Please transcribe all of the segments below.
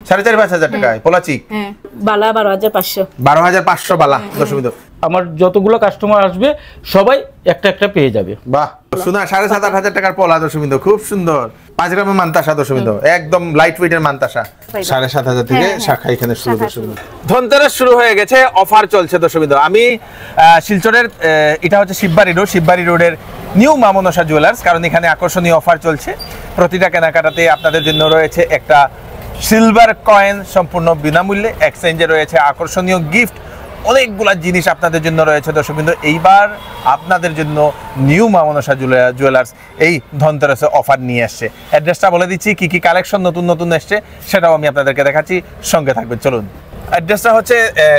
4,500 টাকায় পোলা চিক। হ্যাঁ বালা 12,500। 12,500 বালা দর্শক। আমার যতগুলো কাস্টমার আসবে সবাই একটা একটা পেয়ে যাবে। বাহ শোনা 7,500-8,000 টাকার পোলা দর্শক, খুব সুন্দর। 5 গ্রামের মানতাসা দর্শক, একদম লাইট ওয়েটের মানতাসা। 7,500 থেকে শাখা এখানে শুরু দর্শক। ধনতেরাস শুরু হয়ে গেছে, অফার চলছে দর্শক। আমি শিলচরের, এটা হচ্ছে শিববাড়ি রোড, শিববাড়ি রোডের নিউ মা মনসা জুয়েলার্স, কারণ এখানে আকর্ষণীয় অফার চলছে। প্রতিটা কেনাকাটাতে আপনাদের জন্য রয়েছে একটা সিলভার কয়েন সম্পূর্ণ বিনামূল্যে, এক্সচেঞ্জে রয়েছে আকর্ষণীয় গিফট, অনেকগুলা জিনিস আপনাদের জন্য রয়েছে দর্শক। এইবার আপনাদের জন্য নিউ মা মনসা জুয়েলার্স এই ধনতেরাসে অফার নিয়ে আসছে। অ্যাড্রেসটা বলে দিচ্ছি, কি কি কালেকশন নতুন নতুন এসছে সেটাও আমি আপনাদেরকে দেখাচ্ছি, সঙ্গে থাকবেন। চলুন। অ্যাড্রেসটা হচ্ছে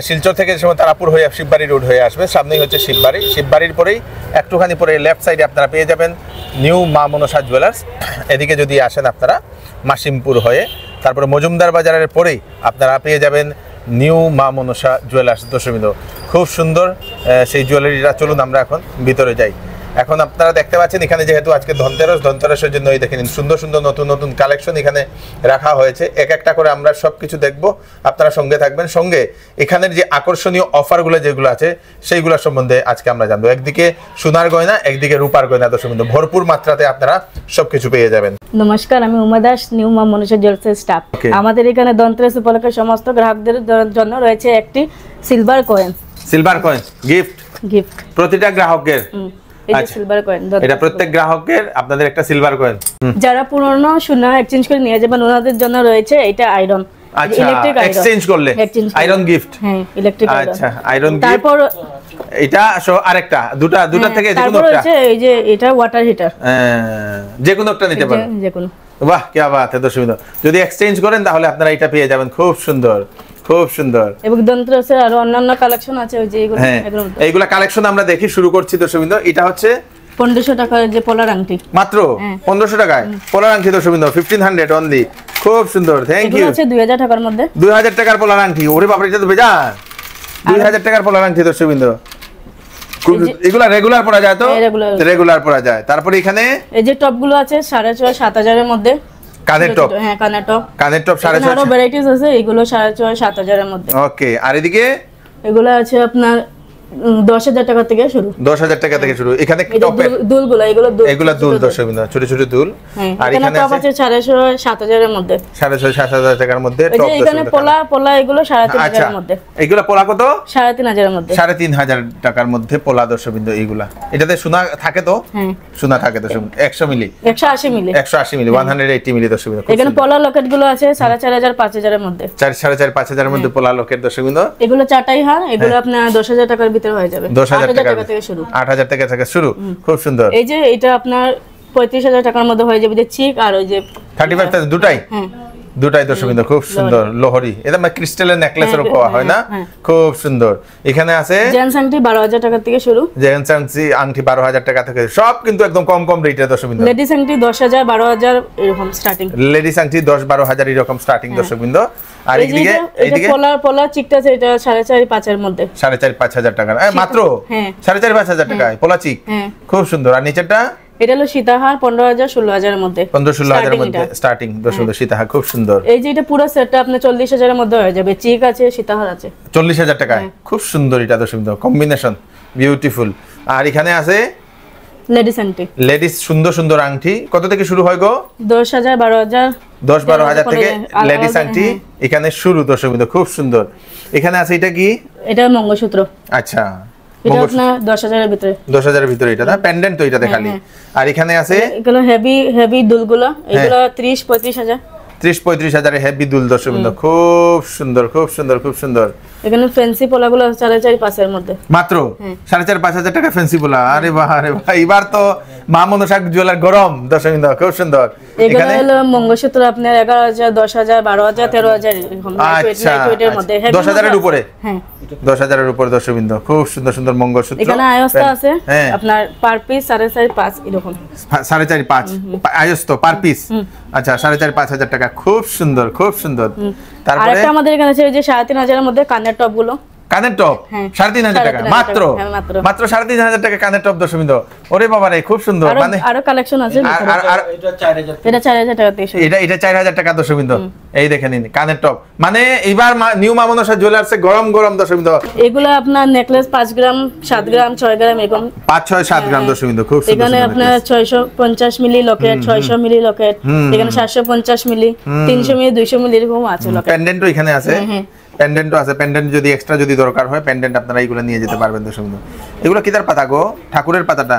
শিলচর থেকে যে সময় তারাপুর হয়ে শিববাড়ি রোড হয়ে আসবে, সামনেই হচ্ছে শিববাড়ি। শিববাড়ির পরেই একটুখানি পরে লেফট সাইডে আপনারা পেয়ে যাবেন নিউ মা মনসা জুয়েলার্স। এদিকে যদি আসেন আপনারা মাসিমপুর হয়ে, তারপরে মজুমদার বাজারের পরেই আপনারা পেয়ে যাবেন নিউ মা মনসা জুয়েলার্স দর্শক। খুব সুন্দর সেই জুয়েলারিটা। চলুন আমরা এখন ভিতরে যাই। এখন আপনারা দেখতে পাচ্ছেন এখানে যেহেতু আজকে ধনতেরাসের জন্য এই দেখেন সুন্দর সুন্দর নতুন নতুন কালেকশন এখানে রাখা হয়েছে। এক একটা করে আমরা সবকিছু দেখব, আপনারা সঙ্গে থাকবেন। সঙ্গে এখানের যে আকর্ষণীয় অফারগুলো যেগুলো আছে সেইগুলো সম্বন্ধে আজকে আমরা জানবো। একদিকে সোনার গয়না, একদিকে রূপার গয়না দর্শক, ভরপুর মাত্রাতে আপনারা সবকিছু পেয়ে যাবেন। নমস্কার, আমি উমা দাস, নিউ মা মনসা জুয়েলার্সের স্টাফ। আমাদের এখানে ধনতেরাস উপলক্ষে সমস্ত গ্রাহকদের জন্য রয়েছে একটি silver coin. Silver coin gift প্রতিটা গ্রাহকের। সিলভার কয়েন এটা প্রত্যেক গ্রাহকের আপনাদের একটা সিলভার কয়েন। যারা পুরনো সোনা এক্সচেঞ্জ করে নিয়ে যাবেন ওনাদের জন্য রয়েছে এটা আয়রন। আচ্ছা, এক্সচেঞ্জ করলে আয়রন গিফট। হ্যাঁ, ইলেকট্রিক আয়রন। আচ্ছা, আয়রন গিফট। তারপর এটা আরেকটা দুটা থেকে যে কোনো একটা। তারপর হচ্ছে এই যে এটা ওয়াটার হিটার। যে কোনো একটা নিতে পারেন। যে কোনো। বাহ কি বাত এত সুন্দর। যদি এক্সচেঞ্জ করেন তাহলে আপনারা এটা পেয়ে যাবেন। খুব সুন্দর, খুব সুন্দর। এবং ধনতেরাসে আরো অন্যান্য কালেকশন আছে, ওই যে এইগুলা কালেকশন আমরা দেখি। শুরু করছি দর্শক। এটা হচ্ছে 1500 টাকার যে পোলার আংটি, মাত্র 1500 টাকায় পোলার আংটি দর্শক। 1500 অনলি। খুব সুন্দর, থ্যাংক ইউ। আছে 2000 টাকার মধ্যে। 2000 টাকার পোলার আংটি। ওরে বাপ রে, এটা তো বেজা। 2000 টাকার পোলার আংটি দর্শক। এগুলা রেগুলার পরা যায় তো? রেগুলার পরা যায়। তারপরে এখানে এই যে টপ গুলো আছে 6,500-7,000 এর মধ্যে। কানের টপ? হ্যাঁ, কানের টপ। কানের টপ 6,500। আরো ভ্যারাইটিস আছে, এগুলো 6,500-7,000 এর মধ্যে। ওকে। আর এদিকে এগুলো আছে আপনার 10,000 টাকা থেকে শুরু। 10,000 টাকা থেকে শুরু। এখানে টপের দুলগুলো, এগুলো দুল দর্শক, ছোট ছোট দুল। আর এখানে টপ আছে 6,500-7,000 এর মধ্যে। 6,500-7,000 টাকার মধ্যে টপ। এখানে পোলা এগুলো 3,500 এর মধ্যে। এগুলো পোলা কত? 3,500 এর মধ্যে। 3,500 টাকার মধ্যে পোলা দর্শক। এইগুলা এটাতে সোনা থাকে তো? হ্যাঁ, সোনা থাকে দর্শক। 100 মিলি, 180 মিলি, 180 মিলি, 180 মিলি দর্শক। এখানে পোলা লকেট গুলো আছে 4,500-5,000 এর মধ্যে। 4,500-5,000 এর মধ্যে পোলা লকেট দর্শক। এগুলো চাটাই। হ্যাঁ, এগুলো আপনার 10,000 টাকার ভিতরে হয়ে যাবে। 10,000 টাকা থেকে শুরু। 8,000 টাকা থেকে শুরু। খুব সুন্দর। এই যে এটা আপনার 35,000 টাকার মধ্যে হয়ে যাবে, যে চিক আর ওই যে 35,000 দুটাই। হ্যাঁ, দুটাই দর্শক। খুব সুন্দর লোহরি। এটা ক্রিস্টালের নেকলেসের কোয়া হয় না? খুব সুন্দর। এখানে আছে জেন্টস আংটি 12,000 টাকা থেকে শুরু। জেন্টস আংটি 12,000 টাকা থেকে সব, কিন্তু একদম কম কম রেটে দর্শক। লেডিস আংটি 10,000, 12,000 এরকম স্টার্টিং। লেডিস আংটি 10-12,000 এরকম স্টার্টিং দর্শক। আর এইদিকে পোলা চিকটা আছে, এটা 4,500 এর মধ্যে। 4,500 টাকা মাত্র। 4,500 টাকায় পোলা চিক। খুব সুন্দর। আর নিচেরটা এটা হলো সীতাহার 15,000-16,000 এর মধ্যে। 15-16,000 এর মধ্যে স্টার্টিং দর্শক। সীতাহার খুব সুন্দর। এই যে এটা পুরো সেটটা আপনার 40,000 এর মধ্যে হয়ে যাবে। চিক আছে, সীতাহার আছে 40,000 টাকায়। খুব সুন্দর এটা দর্শক, কম্বিনেশন বিউটিফুল। আর এখানে আছে লেডিস আংটি। লেডিস সুন্দর সুন্দর আংটি কত থেকে শুরু হয় গো? 10,000, 12,000। 10-12,000 থেকে লেডিস আংটি এখানে শুরু দর্শক। খুব সুন্দর। এখানে আছে এটা কি? এটা মঙ্গলসূত্র। আচ্ছা, এটা আপনার 10,000 এর ভিতরে। 10,000 এর ভিতরে এটা না? পেন্ডেন্ট তো এটা দেখালি। আর এখানে আছে এগুলো হেভি দুলগুলো, এগুলো 30-35,000। 30-35,000 এর হেভি দুল দর্শক। খুব সুন্দর, খুব সুন্দর, খুব সুন্দর। এখানে ফ্যান্সি পোলাগুলো 4,500 এর মধ্যে। মাত্র 4,500-5,000 টাকা ফ্যান্সি পোলা। আরে বাহ, আরে বাহ, এবার তো মা মনসা জুয়েলার গরম দর্শক। খুব সুন্দর। এখানে হলো মঙ্গলসূত্র আপনার 11,000, 10,000, 12,000, 13,000 এরকম। আচ্ছা, 10,000 এর উপরে। হ্যাঁ, 10,000 এর উপরে দর্শক। খুব সুন্দর সুন্দর মঙ্গলসূত্র। এখানে আয়স্ত আছে আপনার পার পিস 4,500 এরকম। 4,500 আয়স্ত পার পিস। আচ্ছা, 4,500 টাকা। খুব সুন্দর, খুব সুন্দর। তারপরে আরেকটা আমাদের এখানে আছে, এই যে 3,500 এর মধ্যে কানের টপ গুলো। কানের টপ হ্যাঁ। 3,500 টাকা 3,500 মাত্র হ্যাঁ, মাত্র। মাত্র 3,500 টাকা কানের টপ দর্শকবৃন্দ। ওরে বাবা রে, খুব সুন্দর। মানে আরো কালেকশন আছে আর এটা 4000 এটা 4,000 টাকা থেকে শুরু। এটা 4,000 টাকা দর্শকবৃন্দ। এই দেখেন নিন কানের টপ, মানে এইবার নিউ মা মনসা জুয়েলার্সে গরম গরম দর্শকবৃন্দ। এগুলো আপনার নেকলেস 5 গ্রাম 7 গ্রাম 6 গ্রাম এরকম 5 6 7 গ্রাম দর্শকবৃন্দ, খুব সুন্দর। এখানে আপনার 650 মিলি লকেট, 600 মিলি লকেট, এখানে 750 মিলি, 300 মিলি, 200 মিলি এরকম আছে লকেট। পেন্ডেন্টও এখানে আছে, হ্যাঁ। পেন্ডেন্টও আছে। পেন্ডেন্ট যদি এক্সট্রা যদি দরকার হয় পেন্ডেন্ট আপনারা এইগুলো নিয়ে যেতে পারবেন দর্শকবৃন্দ। এগুলো কি তার পাতা গো? ঠাকুরের পাতাটা?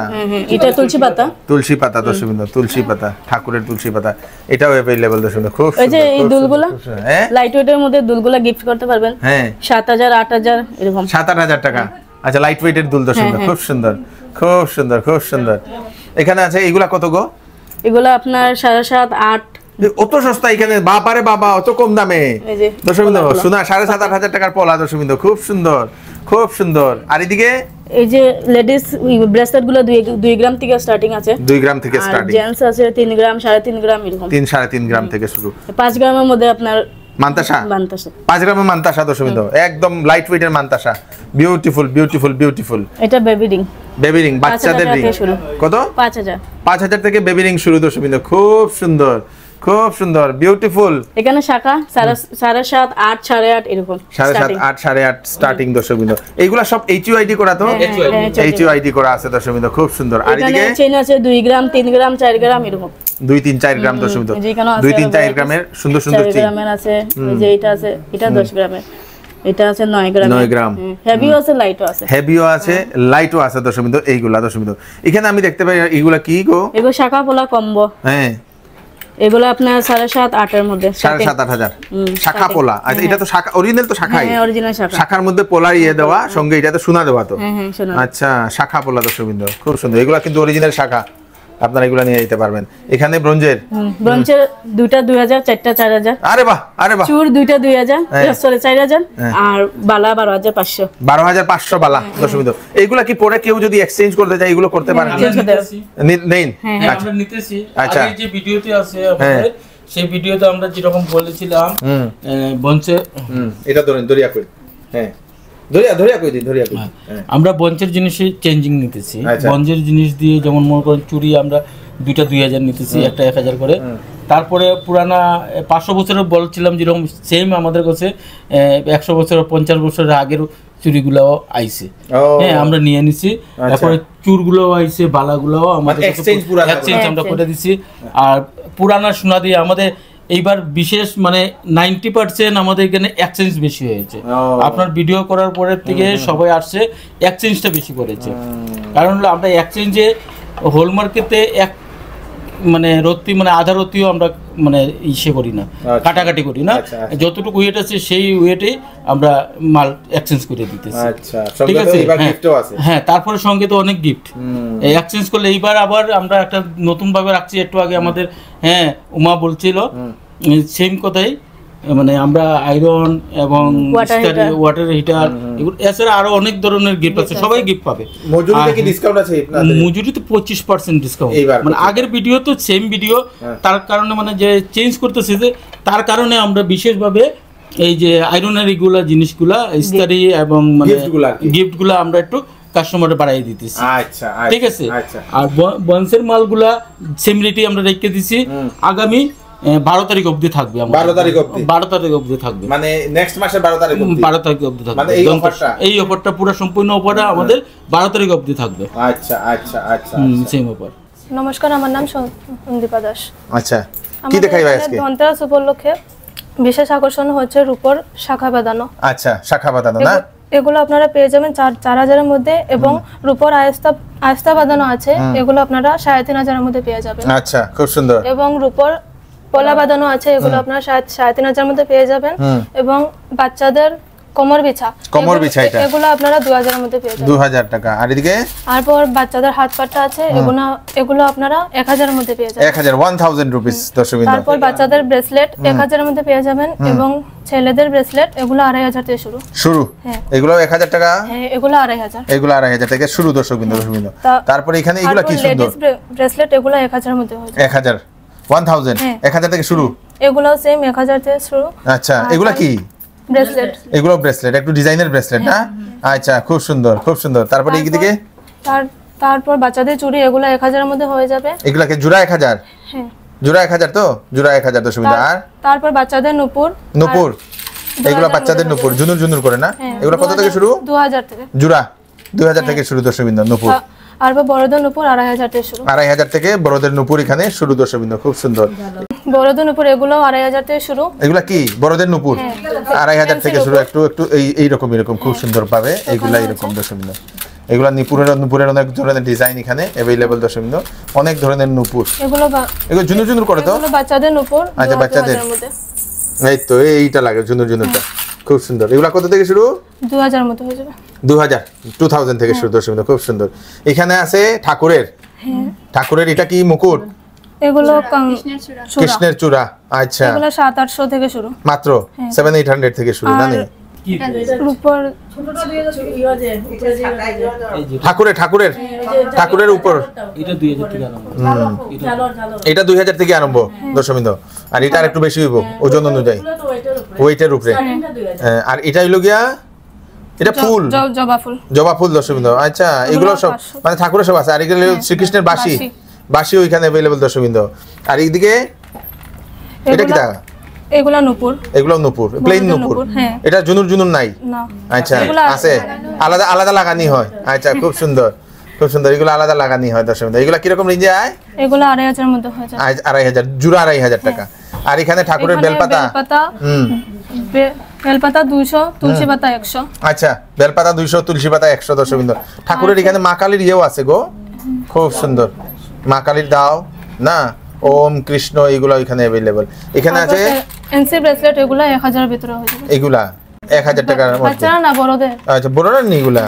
এটা তুলসী পাতা। তুলসী পাতা দর্শকবৃন্দ, তুলসী পাতা, ঠাকুরের তুলসী পাতা, এটাও अवेलेबल দর্শকবৃন্দ। খুব ওই যে সুন্দর, এই খুব দুলগুলা সুন্দর, খুব সুন্দর। হ্যাঁ লাইট ওয়েটের মধ্যে দুলগুলা গিফট করতে পারবেন। হ্যাঁ 7,000 8,000 এরকম। 7-8 টাকা। আচ্ছা, লাইট ওয়েটের দুল দর্শকবৃন্দ, খুব সুন্দর, খুব সুন্দর, খুব সুন্দর। এখানে আছে এগুলা কত গো? এগুলো আপনার 7,500 8 অত সস্তা এখানে? বাবারে বাবা, অত কম দামে এই যে দর্শকবৃন্দ। শোনা 7,500-8,000 টাকার পলা দর্শকবৃন্দ, খুব সুন্দর, খুব সুন্দর। আর এদিকে এই যে লেডিস ব্রেসলেট গুলো 2 গ্রাম থেকে স্টার্টিং আছে। 2 গ্রাম থেকে আর স্টার্টিং, জেন্টস আছে 3 গ্রাম 3.5 গ্রাম এরকম। 3-3.5 গ্রাম থেকে শুরু। 5 গ্রামের মধ্যে আপনার মান্তাসা, বানতাছে। 5 গ্রামের মান্তাসা দর্শকবৃন্দ, একদম লাইট ওয়েটের মান্তাসা, বিউটিফুল বিউটিফুল বিউটিফুল। এটা বেবি রিং, বেবি রিং, বাচ্চাদের 5,000 রিং। থেকে শুরু। কত? 5,000। 5,000 থেকে বেবি রিং শুরু দর্শকবৃন্দ, খুব সুন্দর, খুব সুন্দর, বিউটিফুল। এখানে শাখা 7.5 8 8.5 এরকম 7.5 8 8.5 স্টার্টিং দর্শকবৃন্দ। এইগুলা সব HUID করা তো? HUID করা আছে দর্শকবৃন্দ, খুব সুন্দর। আর এখানে এদিকে চেন আছে 2 গ্রাম 3 গ্রাম 4 গ্রাম এরকম। 2-3-4 গ্রাম দর্শকবৃন্দ, এই যে এখানেও আছে 2-3-4 গ্রামের সুন্দর সুন্দর 4 চেইন। গ্রামের আছে, এই যে এটা আছে, এটা 10 গ্রামের, এটা আছে 9 গ্রাম। 9 গ্রাম। হেভিও আছে লাইটও আছে। হেভিও আছে, লাইটও আছে দর্শকবৃন্দ। এইগুলা দর্শকবৃন্দ, এখানে আমি দেখতে পাই এগুলা কি গো? এগুলো শাখা পোলা কম্বো। হ্যাঁ এগুলো আপনার 7.5 8 এর মধ্যে 7,500-8,000 শাখা পোলা। আচ্ছা, এটা তো শাখা, অরিজিনাল তো শাখাই। হ্যাঁ অরিজিনাল শাখা। শাখার মধ্যে পোলার ইয়ে দেওয়া, সঙ্গে এটা তো সোনা দেওয়া তো। হ্যাঁ শোনো। আচ্ছা, শাখা পোলা দর্শকবৃন্দ, খুব সুন্দর। এগুলা কিন্তু অরিজিনাল শাখা, আপনারা এগুলা নিয়ে যেতে পারবেন। এখানে ব্রোঞ্জের, ব্রোঞ্জের দুইটা 2,000, চারটা 4,000। আরে বাহ, আরে বাহ। চুর দুইটা 2,000, হ্যাঁ। সরি 4,000, হ্যাঁ। আর বালা 12,500। 12,500 বালা দর্শকবৃন্দ। এইগুলা কি পরে কেউ যদি এক্সচেঞ্জ করতে চায় এগুলো করতে পারেন? চেঞ্জ করতে হবে। নেই। হ্যাঁ, হ্যাঁ, আচ্ছা, আমরা নিতেছি। আচ্ছা। আগে যে ভিডিওতে আছে আমাদের, সেই ভিডিওতে আমরা যেরকম বলেছিলাম বঞ্চে, এটা ধরেন দরিয়া কই। হ্যাঁ ধরিয়া কই দিন, ধরিয়া কই। হ্যাঁ আমরা বঞ্চের জিনিসে চেঞ্জিং নিতেছি। আচ্ছা। বঞ্চের জিনিস দিয়ে যেমন মনে করেন চুড়ি আমরা দুইটা 2,000 নিতেছি, একটা 1,000 করে। তারপরে পুরানা 500 বছরের বলছিলাম যেরকম সেম আমাদের কাছে 100 বছর 50 বছরের আগের চুড়িগুলাও আইছে। ও। হ্যাঁ, আমরা নিয়ে নিছি। তারপরে চুরগুলোও আইছে, বালাগুলোও আমাদের exchange পুরানা এক্সচেঞ্জ আমরা exchange। করে দিছি। আর পুরানা সোনা দিয়ে আমাদের এইবার বিশেষ মানে 90% আমাদের এখানে এক্সচেঞ্জ বেশি হয়েছে। ও। আপনার ভিডিও করার পরের থেকে সবাই আসছে, এক্সচেঞ্জটা বেশি করেছে। কারণ হলো আমরা এক্সচেঞ্জে হলমার্কেতে এক মানে রত্তি মানে আধা রত্তিও আমরা মানে ইসে করি না, আচ্ছা। কাটাকাটি করি না। আচ্ছা, আচ্ছা। যতটুকু ওয়েট আছে সেই ওয়েটে আমরা মাল এক্সচেঞ্জ করে দিতেছি। আচ্ছা, ঠিক সঙ্গে তো আছে। এবার হ্যাঁ। গিফটও আছে। হ্যাঁ, তারপরে সঙ্গে তো অনেক গিফট এক্সচেঞ্জ করলে। এইবার আবার আমরা একটা নতুন ভাবে রাখছি। একটু আগে আমাদের উমা বলছিল সেম কথাই, মানে আমরা আয়রন এবং ওয়াটার হিটার এগুলো এছাড়া আরো অনেক ধরনের গিফট আছে, সবাই গিফট পাবে। মজুরিতে কি ডিসকাউন্ট আছে আপনাদের? মজুরিতে 25% ডিসকাউন্ট। এইবার মানে আগের ভিডিও তো সেম ভিডিও, তার কারণে মানে যে চেঞ্জ করতেছে, যে তার কারণে আমরা বিশেষভাবে এই যে আয়রনের এগুলা জিনিসগুলা ইস্তারি এবং মানে গিফটগুলা আমরা একটু কাস্টমারে বাড়াই দিতেছি। আচ্ছা, ঠিক আছে। আচ্ছা। আর বন্সের মালগুলা সেম রেটে আমরা রেখে দিছি। আগামী 12 তারিখ অবধি থাকবে। 12 তারিখ অবধি? 12 তারিখ অবধি থাকবে, মানে নেক্সট মাসের 12 তারিখ অবধি? 12 তারিখ অবধি থাকবে। মানে এই অফারটা পুরো সম্পূর্ণ অফারটা আমাদের 12 তারিখ অবধি থাকবে। আচ্ছা আচ্ছা আচ্ছা। Same offer. নমস্কার, আমার নাম সন্দীপা দাস। আচ্ছা, কি দেখাইবা আজকে? ধনতেরাস উপলক্ষে বিশেষ আকর্ষণ হচ্ছে রূপোর শাখা বাঁধানো। আচ্ছা, শাখা বাঁধানো না? এগুলো আপনারা পেয়ে যাবেন 4,000 এর মধ্যে, এবং রূপোর আয়স্তা বাঁধানো আছে, এগুলো আপনারা 3,500 এর মধ্যে পেয়ে যাবেন। আচ্ছা, খুব সুন্দর। এবং রূপোর পলা বাঁধানো আছে, এগুলো আপনারা 3,500 এর মধ্যে পেয়ে যাবেন। এবং বাচ্চাদের কোমর বিছা, এগুলো আপনারা 2,000 এর মধ্যে পেয়ে যাবেন। 2,000 টাকা। আর এদিকে তারপর বাচ্চাদের হাত পাট্টা আছে, এগুলো আপনারা 1,000 এর মধ্যে পেয়ে যাবেন। 1000 রুপিস দর্শকবৃন্দ। তারপর বাচ্চাদের ব্রেসলেট 1,000 এর মধ্যে পেয়ে যাবেন, এবং ছেলেদের ব্রেসলেট এগুলো 2,500 থেকে শুরু। হ্যাঁ, এগুলো 1,000 টাকা? হ্যাঁ, এগুলো 2,500। এগুলো 2,500 থেকে শুরু দর্শকবৃন্দ। তারপরে এখানে এগুলো কি সুন্দর ব্রেসলেট, এগুলো 1,000 এর মধ্যে হয়ে যায়। 1000 থেকে শুরু? এগুলো সেম 1,000 থেকে শুরু। আচ্ছা, এগুলো কি? ব্রেসলেট। এগুলো ব্রেসলেট, একটু ডিজাইনের ব্রেসলেট না? আচ্ছা, খুব সুন্দর খুব সুন্দর। তারপরে এইদিকে তারপর বাচ্চাদের চুড়ি, এগুলো 1000 এর মধ্যে হয়ে যাবে। এগুলাকে জোড়া 1000? হ্যাঁ, জোড়া 1000 তো? জোড়া 1000 দর্শক বিন্দু। আর তারপর বাচ্চাদের নুপুর। নুপুর, এগুলো বাচ্চাদের নুপুর, জুনুর জুনুর করে না? এগুলো কত থেকে শুরু? 2000 থেকে। জোড়া 2000 থেকে শুরু দর্শক বিন্দু নুপুর। আর বড়দের নুপুর 2500 থেকে শুরু। 2500 থেকে বড়দের নুপুর এখানে শুরু দর্শক বিন্দু, খুব সুন্দর। বড়দের নুপুর এগুলো 2500 থেকে শুরু। এগুলা কি বড়দের নুপুর? 2500 থেকে শুরু। একটু একটু এরকম খুব সুন্দর পাবে এগুলা, এরকম দর্শক বিন্দু। এগুলা নুপুরের অনেক ধরনের ডিজাইন এখানে अवेलेबल দর্শক বিন্দু, অনেক ধরনের নুপুর। এগুলো জুনুর জুনুর করে তো? এগুলো বাচ্চাদের নুপুর। আচ্ছা, বাচ্চাদের। 2000 এর মধ্যে। এই তো এইটা লাগে জুনুর জুনুরটা, খুব সুন্দর। এগুলা কত থেকে শুরু? 2000 এর মধ্যে হয়ে যাবে। 2000 থেকে শুরু দর্শক বিন্দু, খুব সুন্দর। এখানে আছে ঠাকুরের, ঠাকুরের এটা কি মুকুট? এগুলো কৃষ্ণের চূড়া। আচ্ছা, এগুলো 700-800 থেকে শুরু। মাত্র 700-800 থেকে শুরু না? নেই উপর ঠাকুরের ঠাকুরের ঠাকুরের উপর এটা 2000 টাকা আরম্ভ। এটা 2000 থেকে আরম্ভ দর্শক বিন্দু। আর এটা আরেকটু বেশি হইব ওজন অনুযায়ী, ওয়েটের উপরে। আর এটা হইলো গিয়া, এটা ফুল, জবা ফুল। জবা ফুল দর্শক বিন্দু। আচ্ছা, এগুলো সব মানে ঠাকুরের সব আছে। আর এগুলো শ্রীকৃষ্ণের বাঁশি, বাঁশি ওইখানে अवेलेबल দর্শক বিন্দু। আর এইদিকে এটা কি টাকা? এগুলা নুপুর। এগুলো নুপুর, প্লেন নুপুর। এটা জুনুর জুনুর নাই? না। আচ্ছা, আছে, আলাদা আলাদা লাগানি হয়। আচ্ছা, খুব সুন্দর খুব সুন্দর। এগুলো আলাদা লাগানি হয় দর্শক বিন্দু। এগুলো কিরকম রেঞ্জে আয়? এগুলো 2500 এর মধ্যে হয়ে যাবে। 2500, জোড়া 2500 টাকা। আর এখানে ঠাকুরের বেলপাতা, বেলপাতা 200, তুলসী পাতা 100। আচ্ছা, বেলপাতা 200, তুলসী পাতা 100 দর্শক বিন্দু। ঠাকুরের এখানে মা কালীর ইয়েও আছে গো, খুব সুন্দর। মা কালীর দাও না, ওম কৃষ্ণ, এগুলো এখানে अवेलेबल। এখানে আছে এনসি ব্রেসলেট, এগুলো 1000 এর ভিতরে হয়ে যাবে। এগুলা 1000 টাকার মধ্যে। বাচ্চারা না, বড়দের। আচ্ছা, বড়রা নি এগুলা?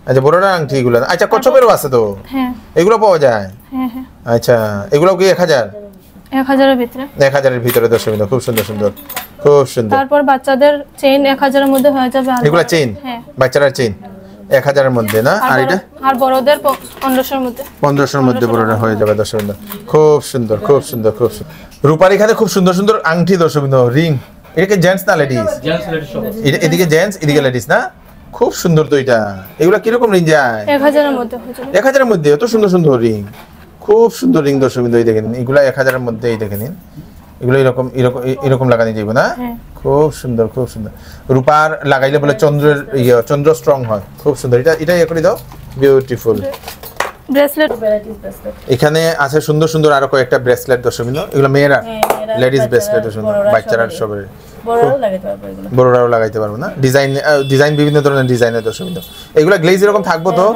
আচ্ছা, বড়রা আংটি এগুলা। আচ্ছা, কচ্ছপেরও আছে তো? হ্যাঁ এগুলো পাওয়া যায়? হ্যাঁ হ্যাঁ। আচ্ছা, এগুলো কি 1000? 1000 এর ভিতরে। 1000 এর ভিতরে দর্শক বিন্দু, খুব সুন্দর সুন্দর খুব সুন্দর। তারপর বাচ্চাদের চেইন 1000 এর মধ্যে হয়ে যাবে। এগুলা চেইন? হ্যাঁ, বাচ্চারা চেইন 1000 এর মধ্যে না? আর এটা? আর বড়দের 1500 এর মধ্যে। 1500 এর মধ্যে বড়রা হয়ে যাবে দর্শক বিন্দু, খুব সুন্দর খুব সুন্দর খুব সুন্দর। রূপার এখানে খুব সুন্দর সুন্দর আংটি দর্শক বিন্দু, রিং। এটা কি জেন্টস না লেডিস? জেন্টস লেডিস সব আছে। এটা এদিকে জেন্টস, এদিকে লেডিস না? খুব সুন্দর তো এটা। এগুলা কি রকম রিং যায়? 1000 এর মধ্যে হয়ে যাবে। 1000 এর মধ্যে এত সুন্দর সুন্দর রিং, খুব সুন্দর রিং দর্শক বিন্দু। এই দেখেন, এগুলা 1000 এর মধ্যে। এই দেখেন, এগুলো এরকম এরকম এরকম লাগানি যাইব না? খুব সুন্দর খুব সুন্দর। রূপার লাগাইলে বলে চন্দ্রের চন্দ্র স্ট্রং হয়, খুব সুন্দর। এটা এটা ইয়ে করে দাও, বিউটিফুল। ব্রেসলেট এখানে আছে সুন্দর সুন্দর আরো কয়েকটা ব্রেসলেট দর্শক বিন্দু। এগুলো মেয়েরা লেডিস ব্রেসলেট সুন্দর, বাচ্চারা সবের, বড়রাও লাগাইতে পারবো না? ডিজাইন ডিজাইন বিভিন্ন ধরনের ডিজাইনের দর্শক বিন্দু। এগুলো গ্লেজ এরকম থাকবো তো?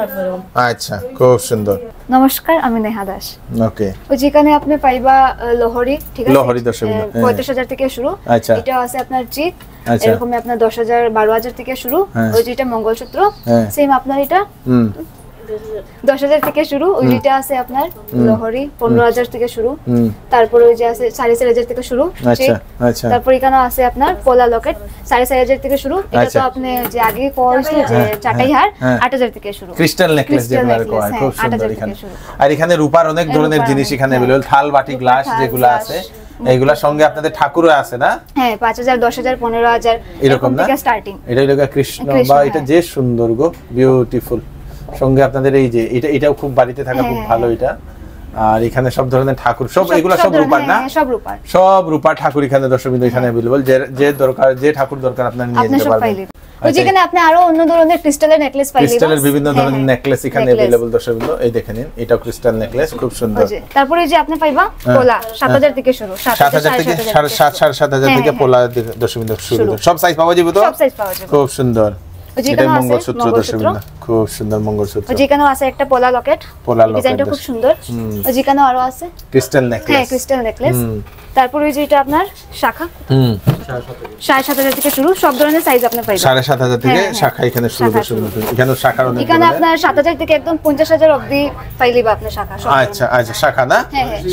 আচ্ছা, খুব সুন্দর। নমস্কার, আমি নেহা দাস। ওকে, ওই যেখানে আপনি পাইবা লোহরি, ঠিক আছে? লোহরি দর্শক বিন্দু 35000 থেকে শুরু। আচ্ছা, এটা আছে আপনার চিক, আচ্ছা, এরকম আপনার 10000 12000 থেকে শুরু। ওই যেটা মঙ্গলসূত্র সেম আপনার এটা 10000 থেকে শুরু। ওই যেটা আছে আপনার লোহরি 15000 থেকে শুরু। তারপর ওই যে আছে 4500 থেকে শুরু। আচ্ছা আচ্ছা। তারপর এখানে আছে আপনার পোলা লকেট 4500 থেকে শুরু। এটা তো আপনি যে আগে কইছিল যে চাটাই হার 8000 থেকে শুরু। ক্রিস্টাল নেকলেস যেগুলো কয়, খুব সুন্দর। এখানে আর এখানে রূপার অনেক ধরনের জিনিস এখানে अवेलेबल, থাল বাটি গ্লাস যেগুলো আছে এইগুলা সঙ্গে আপনাদের ঠাকুরও আছে না? হ্যাঁ, 5000 10000 15000 এরকম না স্টার্টিং। এটা হলো কৃষ্ণ বা এটা যে সুন্দর গো, বিউটিফুল। সঙ্গে আপনাদের এই যে এটাও খুব বাড়িতে থাকা খুব ভালো এটা। আর এখানে সব ধরনের ঠাকুর, সব এগুলা সব রূপার না? সব রূপার, সব রূপার ঠাকুর এখানে দর্শক বিন্দু এখানে अवेलेबल। যে দরকার, যে ঠাকুর দরকার আপনারা নিয়ে যেতে পারবেন। ওই যেখানে আপনি আরো অন্য ধরনের ক্রিস্টালের নেকলেস পাইলেন, ক্রিস্টালের বিভিন্ন ধরনের নেকলেস এখানে अवेलेबल দর্শক বিন্দু। এই দেখেন, এটাও ক্রিস্টাল নেকলেস, খুব সুন্দর। তারপরে এই যে আপনি পাইবা পোলা 7000 থেকে শুরু। 7000 থেকে 7,500 থেকে পোলা দর্শক বিন্দু শুরু। সব সাইজ পাওয়া যাবে তো? সব সাইজ পাওয়া যাবে, খুব সুন্দর। এটা মঙ্গলসূত্র দর্শক বিন্দু, খুব সুন্দর মঙ্গলসূত্র। যেখানে আছে একটা পোলা লকেট, ডিজাইনটা খুব সুন্দর। যেখানে আরো আছে ক্রিস্টাল নেকলেস, হ্যাঁ ক্রিস্টাল নেকলেস। তারপর ওই যে এটা আপনার শাখা 7500 থেকে শুরু। সব ধরনের সাইজ আপনি পাইবেন। 7500 থেকে শাখা এখানে শুরু দর্শক বিন্দু। এখানে শাখার অনেক, এখানে আপনার 7000 থেকে একদম 50000 অবধি পাইলেবা আপনি শাখা। আচ্ছা আচ্ছা, শাখা না?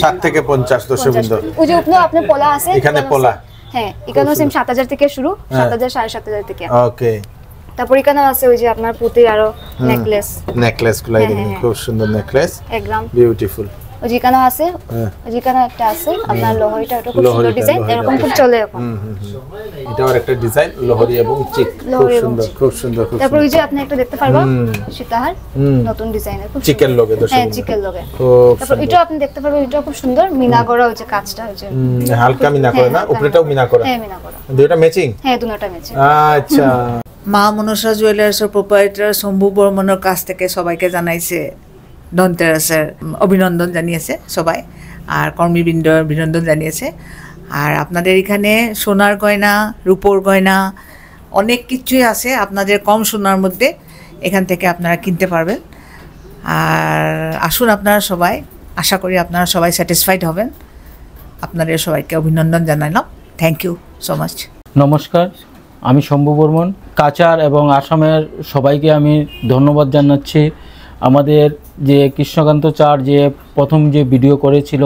7 থেকে 50 দর্শক বিন্দু। ওই যে উপরে আপনি পোলা আছে, এখানে পোলা, হ্যাঁ এখানে সেম 7000 থেকে শুরু, 7000 7500 থেকে। ওকে। তারপর এখানে আছে ওই যে আপনার পুতির আরো নেকলেস, নেকলেস গুলো দেখেন, খুব সুন্দর নেকলেস, 1 গ্রাম, বিউটিফুল। ওই যেখানেও আছে, ওই যেখানেও একটা আছে আপনার লোহরিটা, ওটা খুব সুন্দর ডিজাইন, এরকম খুব চলে এখন। এটাও একটা ডিজাইন লোহরি এবং চিক, খুব সুন্দর খুব সুন্দর। তারপর ওই যে আপনি একটা দেখতে পারবেন সীতাহার নতুন ডিজাইনের, খুব চিকের লগে দর্শক, হ্যাঁ চিকের লগে। খুব তারপর এটা আপনি দেখতে পারবেন, এটা খুব সুন্দর মিনা করা হচ্ছে কাজটা, হচ্ছে হালকা মিনা করে না, উপরেটাও মিনা করা, হ্যাঁ মিনা করা, দুটো ম্যাচিং, হ্যাঁ দুটোটা ম্যাচিং। আচ্ছা। মা মনসা জুয়েলার্সের প্রোপাইটার শম্ভু বর্মনের কাছ থেকে সবাইকে জানাইছে ধনতেরাসের অভিনন্দন জানিয়েছে সবাই, আর কর্মীবৃন্দ অভিনন্দন জানিয়েছে। আর আপনাদের এখানে সোনার গয়না, রূপোর গয়না অনেক কিছুই আছে আপনাদের কম সোনার মধ্যে, এখান থেকে আপনারা কিনতে পারবেন। আর আসুন আপনারা সবাই, আশা করি আপনারা সবাই স্যাটিসফাইড হবেন। আপনাদের সবাইকে অভিনন্দন জানালাম, থ্যাংক ইউ সো মাচ। নমস্কার, আমি শম্ভু বর্মন। কাচার এবং আসামের সবাইকে আমি ধন্যবাদ জানাচ্ছি। আমাদের যে কৃষ্ণকান্ত চার যে প্রথম যে ভিডিও করেছিল,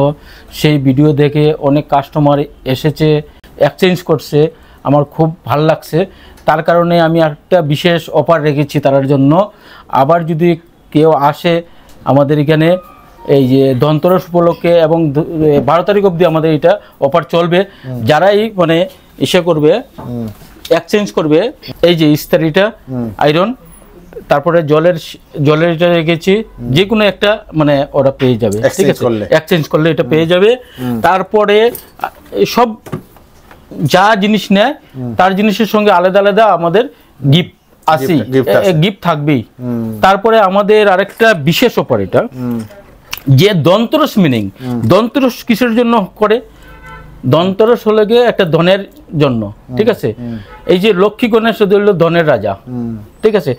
সেই ভিডিও দেখে অনেক কাস্টমার এসেছে, এক্সচেঞ্জ করছে, আমার খুব ভাল লাগছে। তার কারণে আমি একটা বিশেষ অফার রেখেছি তার জন্য। আবার যদি কেউ আসে আমাদের এখানে এই যে ধনতেরাস উপলক্ষে, এবং 12 তারিখ অবধি আমাদের এটা অফার চলবে, যারাই মানে ইসে করবে, এক্সচেঞ্জ করবে, এই যে ইস্তারিটা আয়রন, তারপরে জলের এটা রেখেছি, যে কোনো একটা মানে ওরা পেয়ে যাবে, ঠিক আছে, এক্সচেঞ্জ করলে এটা পেয়ে যাবে। তারপরে সব যা জিনিস নেয় তার জিনিসের সঙ্গে আলাদা আলাদা আমাদের গিফট আসি, গিফট থাকবেই। তারপরে আমাদের আরেকটা বিশেষ অফার, এটা যে ধনতেরাস মিনিং, ধনতেরাস কিসের জন্য করে? ধনতেরাস হলে গিয়ে একটা ধনের জন্য, ঠিক আছে। এই যে লক্ষ্মী গণেশ হলো ধনের রাজা, ঠিক আছে,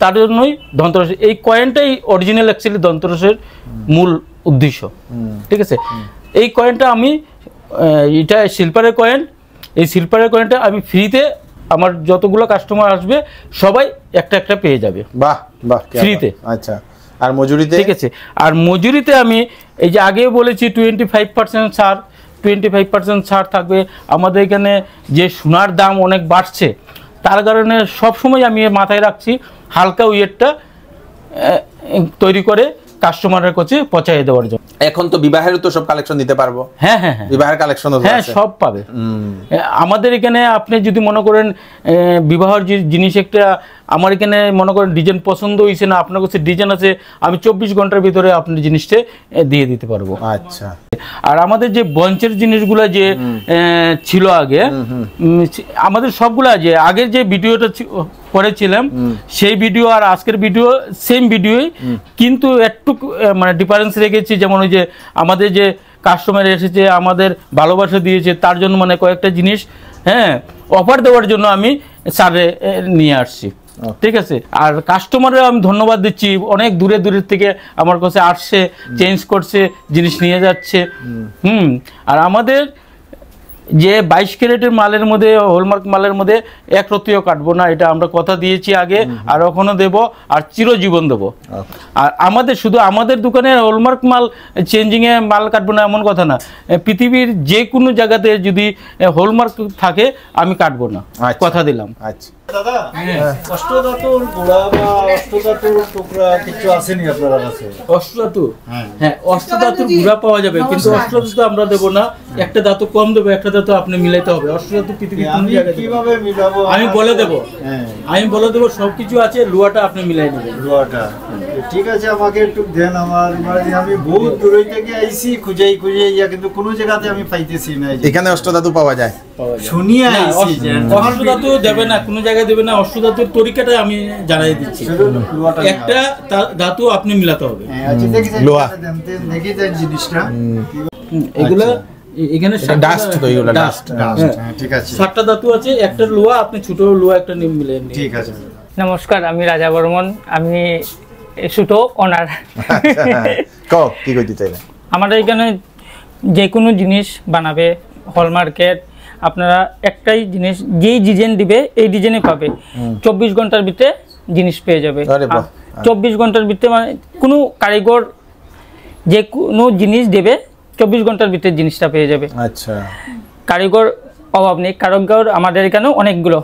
তার জন্যই ধনতেরাস। এই কয়েনটাই অরিজিনাল অ্যাকচুয়ালি ধনতেরাসের মূল উদ্দেশ্য, ঠিক আছে। এই কয়েনটা আমি, এটা সিলভারের কয়েন, এই সিলভারের কয়েনটা আমি ফ্রিতে, আমার যতগুলো কাস্টমার আসবে সবাই একটা একটা পেয়ে যাবে। বাহ বাহ, ফ্রিতে। আচ্ছা, আর মজুরিতে? ঠিক আছে, আর মজুরিতে আমি এই যে আগেও বলেছি 25% ছাড়, 25% ছাড় থাকবে। আমাদের এখানে যে সোনার দাম অনেক বাড়ছে, তার কারণে সবসময় আমি মাথায় রাখছি হালকা ওয়েটটা তৈরি করে কাস্টমারের কাছে পৌঁছায় দেওয়ার জন্য। এখন তো বিবাহেরও তো সব কালেকশন দিতে পারবো। হ্যাঁ হ্যাঁ হ্যাঁ, বিবাহের কালেকশন, হ্যাঁ সব পাবে আমাদের এখানে। আপনি যদি মনে করেন বিবাহের যে জিনিস একটা আমার এখানে মনে করেন ডিজাইন পছন্দ হয়েছে না, আপনার কাছে ডিজাইন আছে, আমি 24 ঘন্টার ভিতরে আপনি জিনিসটা দিয়ে দিতে পারবো। আচ্ছা। আর আমাদের যে বঞ্চের জিনিসগুলো যে ছিল আগে, আমাদের সবগুলা যে আগের যে ভিডিওটা করেছিলাম, সেই ভিডিও আর আজকের ভিডিও সেম ভিডিওই, কিন্তু একটু মানে ডিফারেন্স রেখেছি। যেমন ওই যে আমাদের যে কাস্টমার এসেছে, আমাদের ভালোবাসা দিয়েছে, তার জন্য মানে কয়েকটা জিনিস হ্যাঁ অফার দেওয়ার জন্য আমি স্যারে নিয়ে আসছি, ঠিক আছে। আর কাস্টমারের আমি ধন্যবাদ দিচ্ছি, অনেক দূরের থেকে আমার কাছে আসছে, চেঞ্জ করছে, জিনিস নিয়ে যাচ্ছে। আর আমাদের যে 22 ক্যারেটের মালের মধ্যে, হলমার্ক মালের মধ্যে এক রত্তিও কাটবো না, এটা আমরা কথা দিয়েছি আগে, আর এখনো দেব, আর চিরজীবন দেবো। আর আমাদের শুধু আমাদের দোকানে হলমার্ক মাল চেঞ্জিংয়ে মাল কাটবো না এমন কথা না, পৃথিবীর যে কোনো জায়গাতে যদি হলমার্ক থাকে আমি কাটবো না, কথা দিলাম। আচ্ছা দাদা, অষ্টধাতুর গুড়া বা অষ্টধাতুর টুকরা কিছু আসেনি আপনার কাছে? অষ্টধাতু, হ্যাঁ অষ্টধাতুর গুড়া পাওয়া যাবে, কিন্তু অষ্টধাতু আমরা দেবো না, একটা ধাতু কম দেবো, একটা ধাতু আপনি মিলাইতে হবে। অষ্টধাতু পৃথিবীর কোন জায়গায় কিভাবে মিলাবো? আমি বলে দেবো, আমি বলে দেবো সবকিছু আছে, লুয়াটা আপনি মিলাই নেবেন। লুয়াটা ঠিক আছে, আমাকে একটু দেন। আমার মানে আমি বহুত দূরে থেকে আইছি, খুঁজে ইয়া, কিন্তু কোনো জায়গাতে আমি পাইতেছি না। এখানে অষ্টধাতু পাওয়া যায়? শুনিয়ে আইছি যে অষ্টধাতু দেবে না, কোনো জায়গায় দেবে না। অষ্টধাতুর তরিকাটা আমি জানাই দিচ্ছি, একটা ধাতু আপনি মিলাতে হবে। লোহা দেখি দেন জিনিসটা, এগুলা এখানে ডাস্ট তো, এগুলা ডাস্ট। ঠিক আছে, 7টা ধাতু আছে, একটা লোহা আপনি ছোট লোহা একটা মিলে নিন। ঠিক আছে। নমস্কার, আমি রাজা বর্মন, আমি সুতো ওনার। কি কইতে চাইলেন? আমাদের এখানে যে কোনো জিনিস বানাবে হলমার্কের, আপনারা একটাই জিনিস, যেই ডিজাইন দিবে এই ডিজাইনে পাবে। 24 ঘন্টার ভিতরে জিনিস পেয়ে যাবে। 24 ঘন্টার ভিতরে মানে কোনো কারিগর যে কোনো জিনিস দেবে, 24 ঘন্টার ভিতরে জিনিসটা পেয়ে যাবে। আচ্ছা, কারিগর অভাব নেই, কারিগর আমাদের এখানে অনেকগুলো,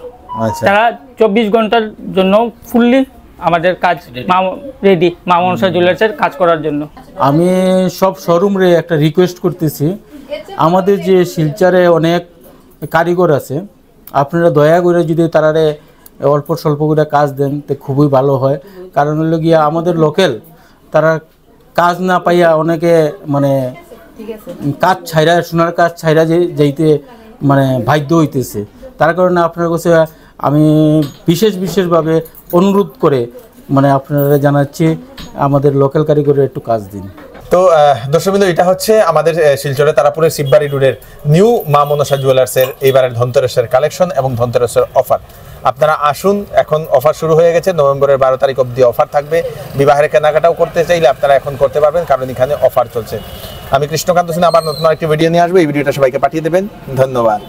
তারা 24 ঘন্টার জন্য ফুললি আমাদের কাজ রেডি মা মনসা জুয়েলার্সের কাজ করার জন্য। আমি সব শোরুমরে একটা রিকোয়েস্ট করতেছি, আমাদের যে শিলচরে অনেক কারিগর আছে, আপনারা দয়া করে যদি তারারে অল্প স্বল্প করে কাজ দেন তো খুবই ভালো হয়। কারণ হলো গিয়া আমাদের লোকাল তারা কাজ না পাইয়া অনেকে মানে কাজ ছাইরা, সোনার কাজ ছাইরা যাইতে মানে বাধ্য হইতেছে। তার কারণে আপনার কাছে আমি বিশেষভাবে অনুরোধ করে মানে আপনারা জানাচ্ছি আমাদের লোকাল কারিগরের একটু কাজ দিন। তো দর্শকবৃন্দ, এটা হচ্ছে আমাদের শিলচরে তারাপুরের শিববাড়ি রোডের নিউ মা মনসা জুয়েলার্সের এইবারের ধনতেরসের কালেকশন এবং ধনতেরসের অফার। আপনারা আসুন, এখন অফার শুরু হয়ে গেছে, নভেম্বরের 12 তারিখ অবধি অফার থাকবে। বিবাহের কেনাকাটাও করতে চাইলে আপনারা এখন করতে পারবেন, কারণ এখানে অফার চলছে। আমি কৃষ্ণকান্ত সিনহা আবার নতুন আরেকটি ভিডিও নিয়ে আসবো। এই ভিডিওটা সবাইকে পাঠিয়ে দেবেন। ধন্যবাদ।